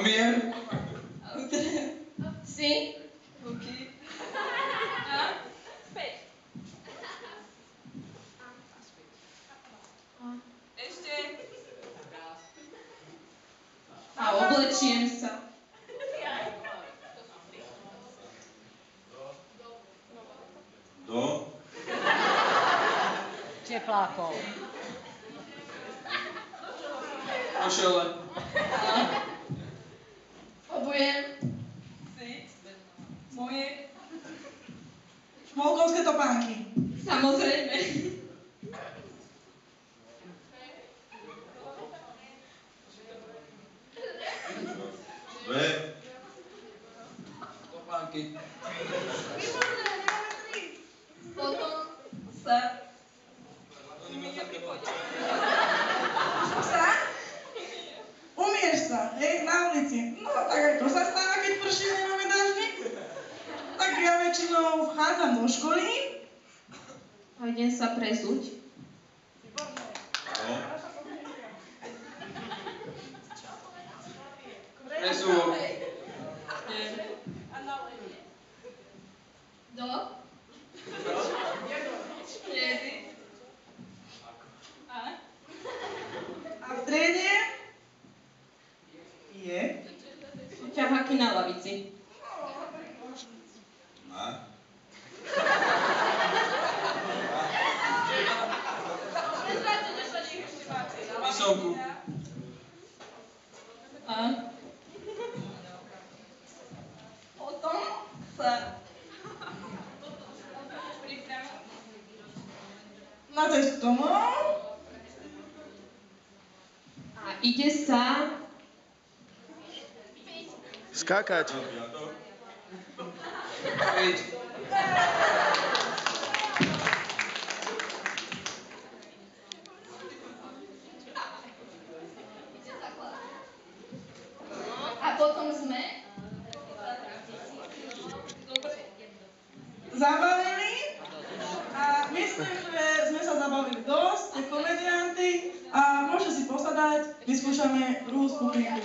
Umier. Si. OK. A. Späť. Ešte. A oblečiem sa. Do. Teplákov. Košele. Obujem. Si. Moje. Šmolkovské topánky. Samozrejme. Dve. Topánky. Výborné, nemáme 3. Potom Sa. Sa? Umieš sa, hej, na ulici. No tak aj to sa stáva, keď prší, nemáme dážnik. Tak ja väčšinou vchádzam do školy. a idem sa prezuť. Do. Presúvok. Do. Triedy. A. A v triede je Ťaháky na lavici. Na. Písomku. A. Potom sa. Priprav. na cestu domov. A ide sa Skákať. Piť. a potom sme Zabavili a myslím, že sme sa zabavili dosť, tie komedianty a môžete si posadať, vyskúšame druhú skupinku.